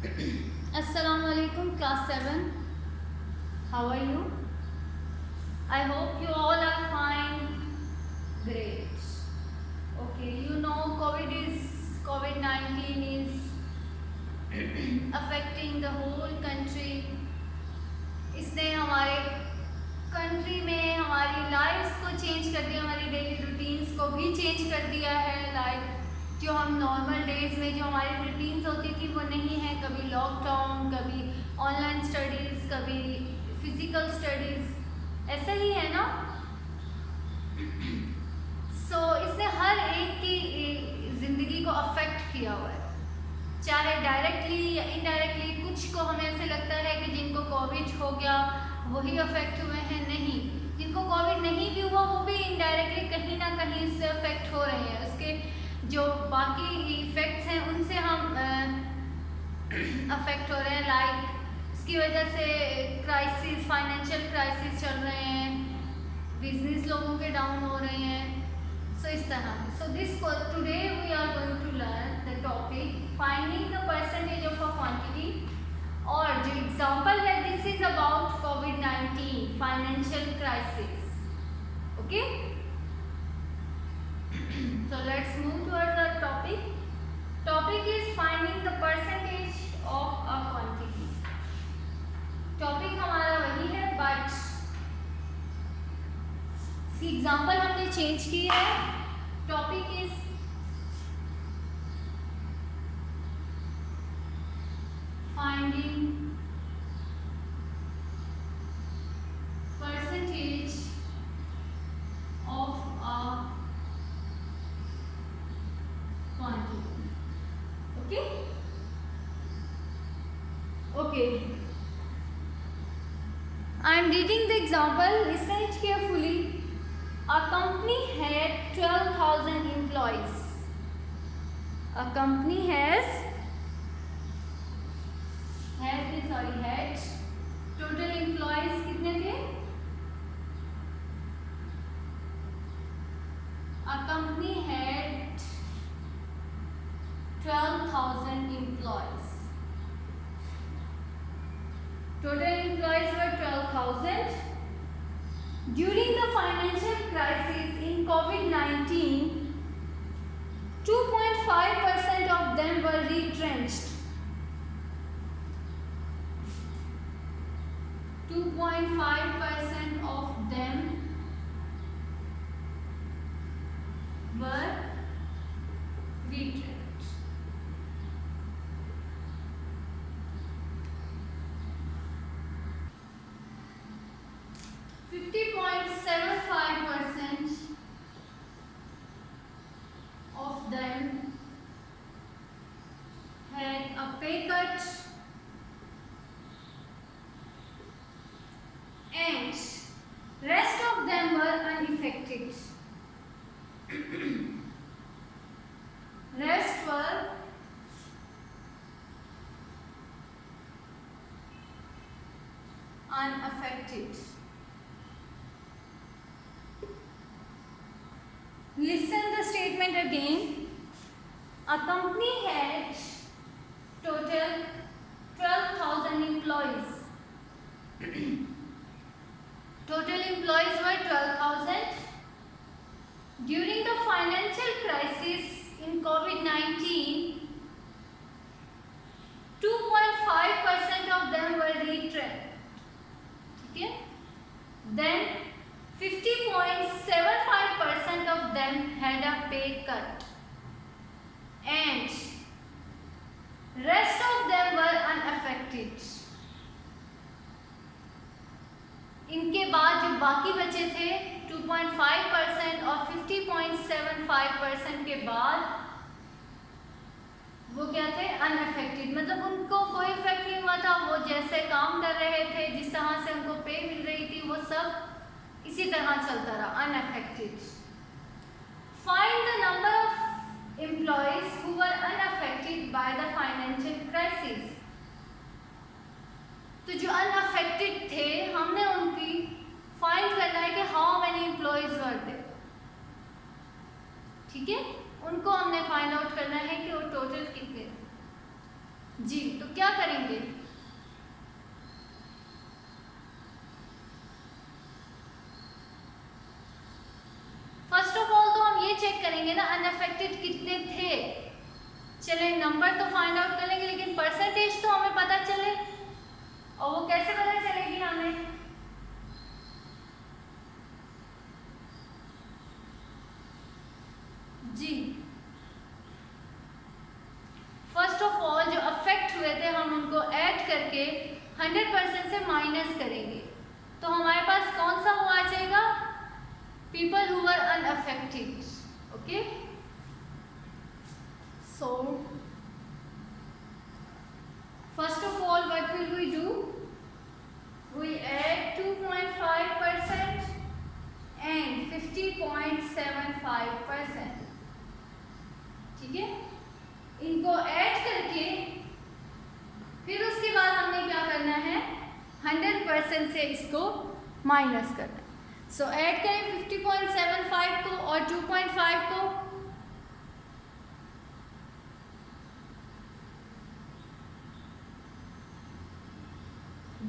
Assalamu alaikum, class 7. How are you? I hope you all are fine. Great. Okay, you know COVID-19 is affecting the whole country. इसने हमारे country में हमारी lives को change कर दिया, हमारी daily routines को भी चेंज कर दिया है। लाइक जो हम नॉर्मल डेज में जो हमारी रूटीन्स होती थी वो नहीं है। कभी लॉकडाउन, कभी ऑनलाइन स्टडीज़, कभी फिजिकल स्टडीज़, ऐसा ही है ना। इसने हर एक की ज़िंदगी को अफेक्ट किया हुआ है, चाहे डायरेक्टली या इनडायरेक्टली। कुछ को हमें ऐसे लगता है कि जिनको कोविड हो गया वही अफेक्ट हुए हैं, नहीं। जिनको कोविड नहीं भी हुआ वो भी इनडायरेक्टली कहीं ना कहीं इससे अफेक्ट हो रहे हैं। उसके जो बाकी इफेक्ट्स हैं उनसे हम अफेक्ट हो रहे हैं। लाइक इसकी वजह से क्राइसिस, फाइनेंशियल क्राइसिस चल रहे हैं, बिजनेस लोगों के डाउन हो रहे हैं। इस तरह today we are going to learn the topic finding the percentage of a quantity. और जो एग्जाम्पल है दिस इज अबाउट कोविड-19 financial crisis. Okay, so let's move towards the topic is finding the percentage of a quantity। Topic हमारा वही है but इसकी example हमने change की है। Topic is finding percentage of a quantity। Okay, I am reading the example, listen it carefully। A company had 12,000 employees। A company had total employees कितने थे? A company had 12,000 employees। Total employees were 12,000. During the financial crisis in COVID-19, 2.5% of them were retrenched। 2.5% of them were retrenched। 50.75% of them had a pay cut and rest of them were unaffected। Rest were unaffected। Listen the statement again। A company had total 12,000 employees। Total employees were 12,000. During the financial crisis in COVID-19, 2.5% of them were retrenched। Okay? Then 50.75% of them had a pay cut and rest of them were unaffected। इनके बाद जो बाकी बचे थे 2.5% और 50.75% के बाद वो क्या थे? अनअफेक्टेड। मतलब उनको कोई इफेक्ट नहीं हुआ था। वो जैसे काम कर रहे थे, जिस तरह से उनको पे मिल रही थी, वो सब इसी तरह चलता रहा, unaffected. Find the number of employees who were unaffected by the financial crisis. तो जो अनअफेक्टेड थे हमने उनकी फाइंड करना है कि how many employees were there. ठीक है, उनको हमने फाइंड आउट करना है कि वो टोटल कितने। जी, तो क्या करेंगे? फर्स्ट ऑफ ऑल तो हम ये चेक करेंगे ना अनअफेक्टेड कितने थे। चले नंबर तो फाइंड आउट कर लेंगे, लेकिन परसेंटेज तो हमें पता चले, और वो कैसे पता चलेगी हमें? जी, फर्स्ट ऑफ ऑल जो अफेक्ट हुए थे हम उनको ऐड करके 100% से माइनस करेंगे, तो हमारे पास कौन सा वो आ जाएगा? People who are unaffected. Okay, so first of all what will we do? We add 2.5% and 50.75%, ठीक है? इनको ऐड करके फिर उसके बाद हमने क्या करना है? 100% से इसको माइनस करना है। सो ऐड करें 50.75 को और 2.5 को,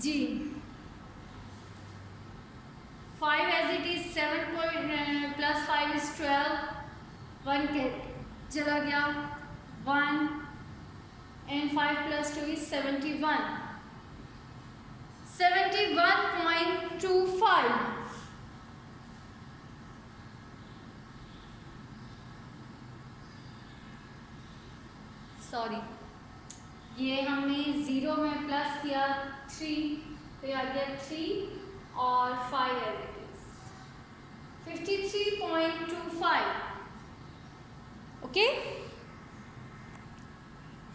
जी 5 as it is 7 plus 5 is 12, 1 के चला गया 1 एंड 5 प्लस 2 इज 71, 71.25। सॉरी, ये हमने 0 में प्लस किया 3, तो ये आ गया 3 और 5 as it is 53.25। Okay,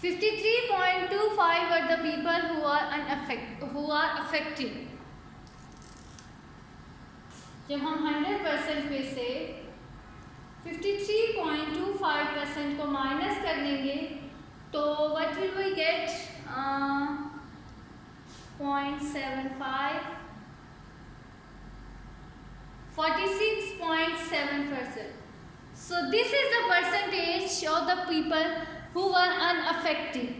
53.25 are the people who are affected। जब हम 100% में से 53.25% को माइनस कर देंगे तो what will we get? 0.75, 46.7%. So this is the percentage of the people who were unaffected.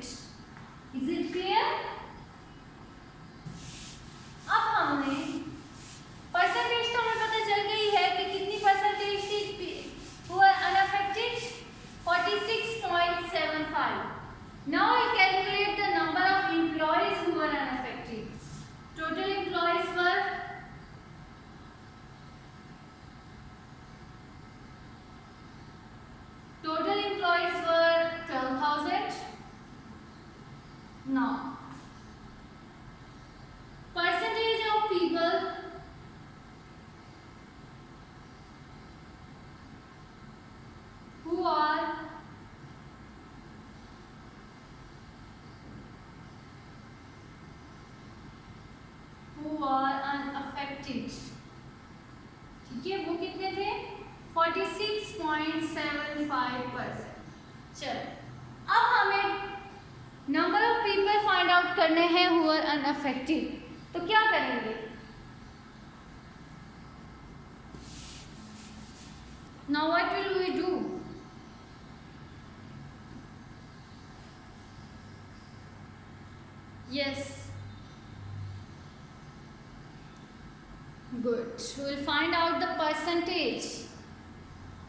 Is it clear? अब हमने परसेंटेज तो हमें पता चल गई है कि कितनी परसेंटेज थी who were unaffected? 46.75. Now we calculate the number of employees who were unaffected. Total employees were Total employees were 12,000. Now, percentage of people who are unaffected, ठीक है, वो कितने थे? 46.75%। चलो, अब हमें number of people find out करने हैं हु आर अनअफेक्टेड, तो क्या करेंगे? Now what will we do? Yes, good. We will find out the percentage.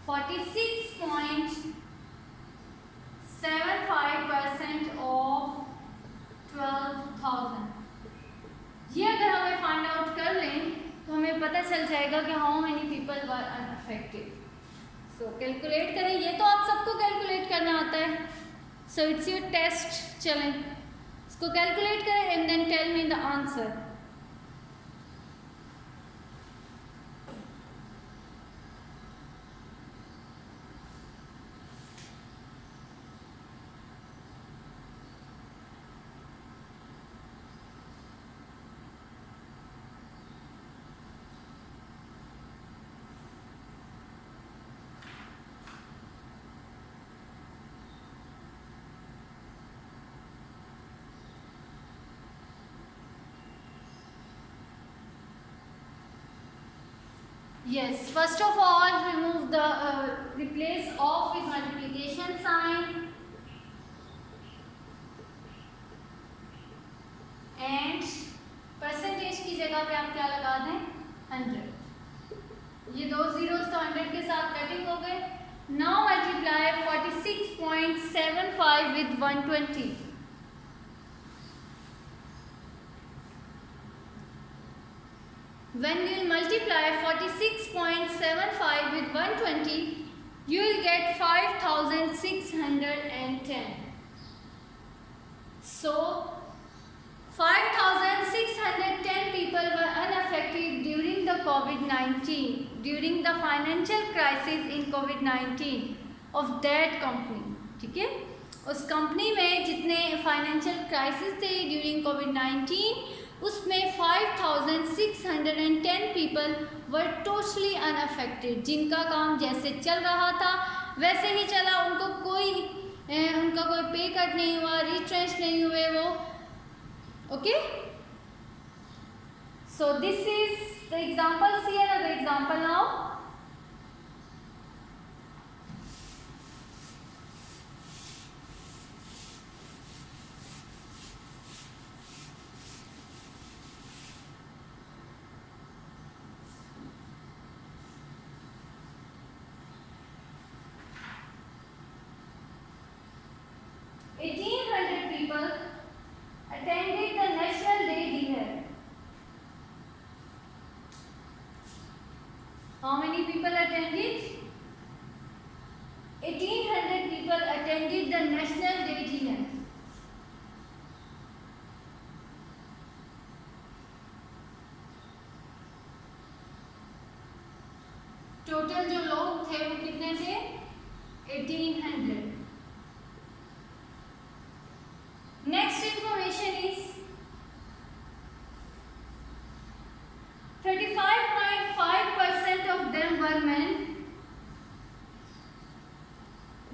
46.75% of 12,000। ये अगर हमें फाइंड आउट कर लें तो हमें पता चल जाएगा कि how many people were unaffected. So calculate करें, ये तो आप सबको कैलकुलेट करना आता है, सो इट्स योर टेस्ट। चलें इसको कैलकुलेट करें and then tell me the answer. Yes, first of all remove the replace off with multiplication sign 46.75 with 120. When you will multiply 46.75 with 120, you will get 5,610. So 5,610 people were unaffected during the COVID-19, during the financial crisis in COVID-19 of that company. ठीक है, उस company में जितने financial crisis थे during कोविड-19, उसमें 5,610 people were totally unaffected, जिनका काम जैसे चल रहा था वैसे ही चला, उनका कोई पे कट नहीं हुआ, रिट्रेंच नहीं हुए वो. Okay, so this is the example. See another example now. Attended the National Day dinner. How many people attended? 1,800 people attended the National Day dinner. Total जो लोग थे वो कितने थे? 1,800. Next information is 35.5% of them were men.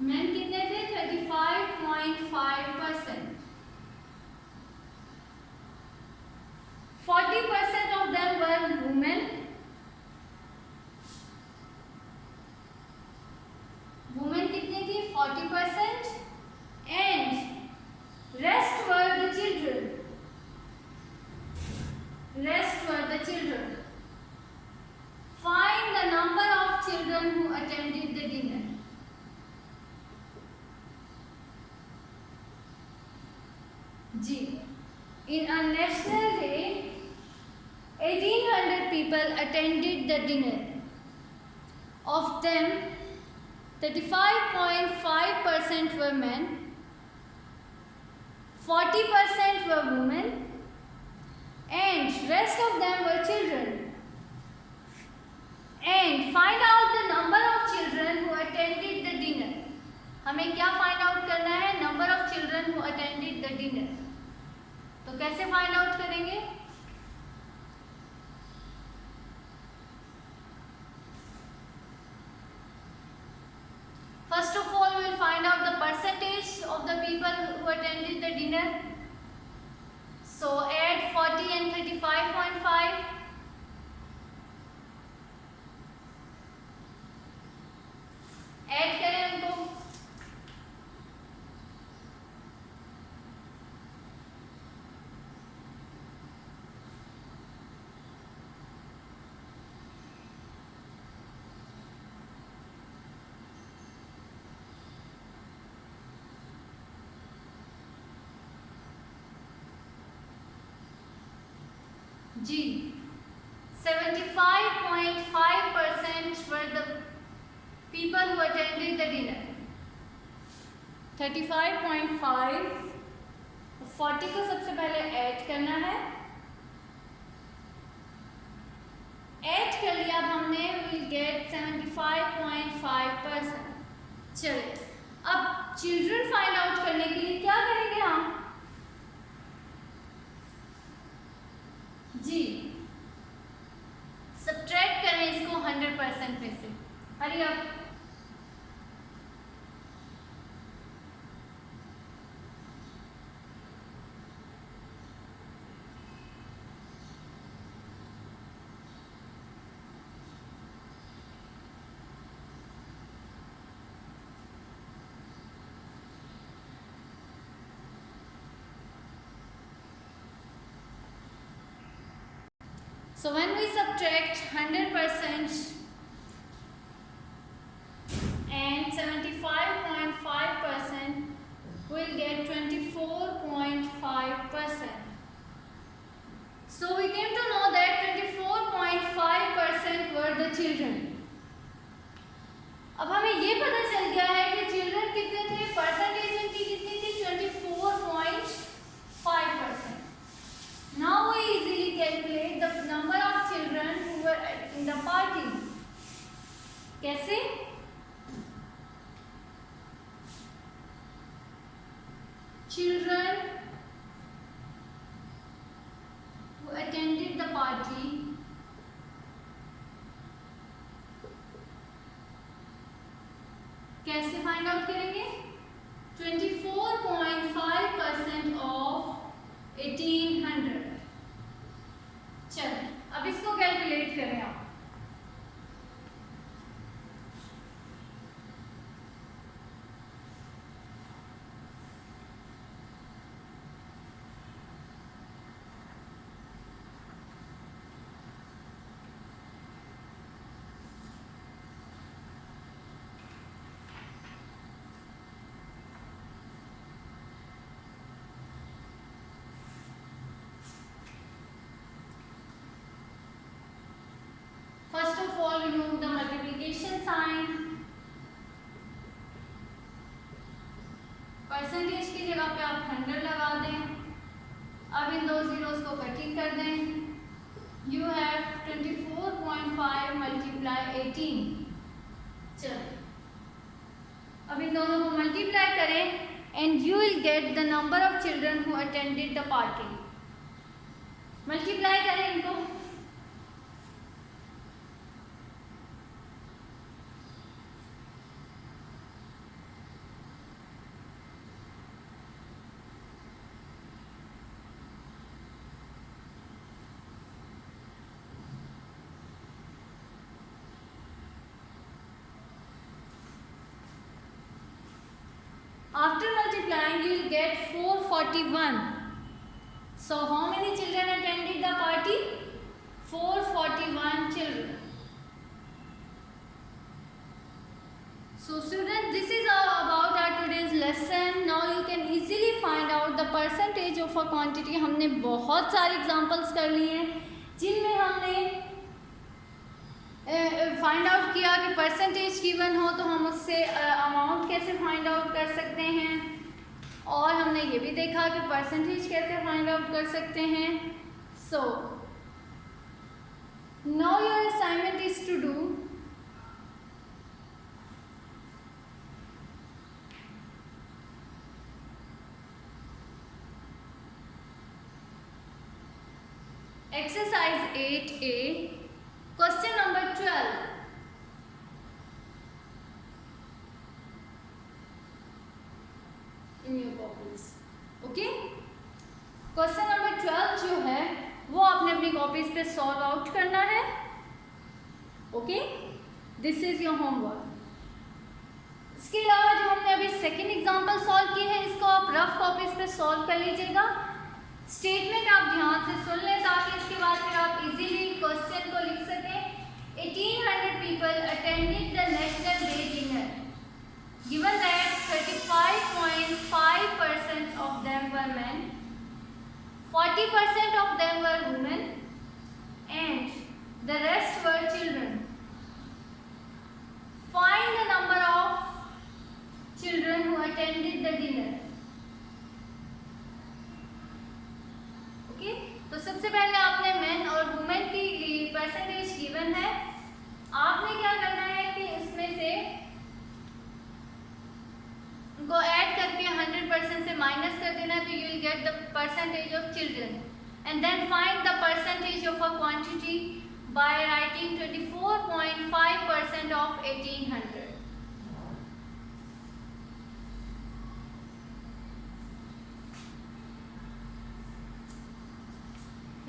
Men कितने थे? 35.5%. 40% of them were women. Women कितनी थी? 40%. And rest were the children. Rest were the children. Find the number of children who attended the dinner. G. In a national day, 1,800 people attended the dinner. Of them, 35.5% were men. 40% were women and rest of them were children. And find out the number of children who attended the dinner. हमें क्या find out करना है? Number of children who attended the dinner. तो कैसे find out करेंगे? First of all, we will find out the percentage of the people who attended the dinner. So add 40 and 35.5. Add करें उनको. G. 75.5% were the people who attended the dinner. 35.5. 40 को सबसे पहले add करना है. Add कर लिया अब हमने. We'll get 75.5%. चलिए, अब चिल्ड्रन फाइंड आउट करने के लिए क्या करेंगे हम? जी, सब्ट्रैक्ट करें इसको 100% में से. Hurry up. So when we subtract 100% and 75.5%, children who attended the party कैसे फाइंड आउट करेंगे? 24.5% ऑफ 1800। चलो अब इसको कैलकुलेट करें आप। First of all, remove the multiplication sign. Percentage की जगह पे आप 100 लगा दें। अब इन दो जीरोस को कटिंग कर दें। You have 24.5 multiply 18। चलो अब इन दोनों को मल्टीप्लाई करें and you will get the number of children who attended the party। Multiply करें इनको। After multiplying, you will get 441. So, how many children attended the party? 441 children. So, students, this is all about our today's lesson. Now, you can easily find out the percentage of a quantity. हमने बहुत सारे examples कर लिए हैं, जिनमें हमने find out किया कि परसेंटेज गिवन हो तो हम उससे अमाउंट कैसे फाइंड आउट कर सकते हैं, और हमने ये भी देखा कि परसेंटेज कैसे फाइंड आउट कर सकते हैं। So now your assignment is to do exercise 8A, question number 12। in your copies, okay? Question number 12 जो है वो आपने अपनी कॉपीज पे सॉल्व आउट करना है, okay? This is your homework. इसके अलावा जो हमने अभी सेकेंड एग्जांपल सॉल्व की है, इसको आप रफ कॉपीज पे सॉल्व कर लीजिएगा। स्टेटमेंट आप ध्यान से सुन लें ताकि इसके बाद फिर आप इजीली क्वेश्चन को लिख सकें। 1800 people attended the National Day dinner. Given that 35.5% of them were men, 40% of them were women, and the rest were children. Find the number of children who attended the dinner. तो सबसे पहले आपने main और women की percentage given है, आपने क्या करना है कि इसमें से उनको ऐड करके 100% से माइनस कर देना, तो you will get the percentage of children and then find the percentage of a quantity by writing 24.5% of 1800।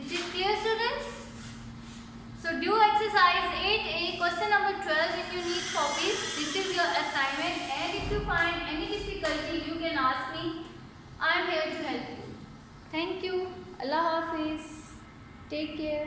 Is it clear, students? So do exercise 8A, question number 12 in your neat copies. This is your assignment, and if you find any difficulty, you can ask me. I am here to help you. Thank you. Allah Hafiz. Take care.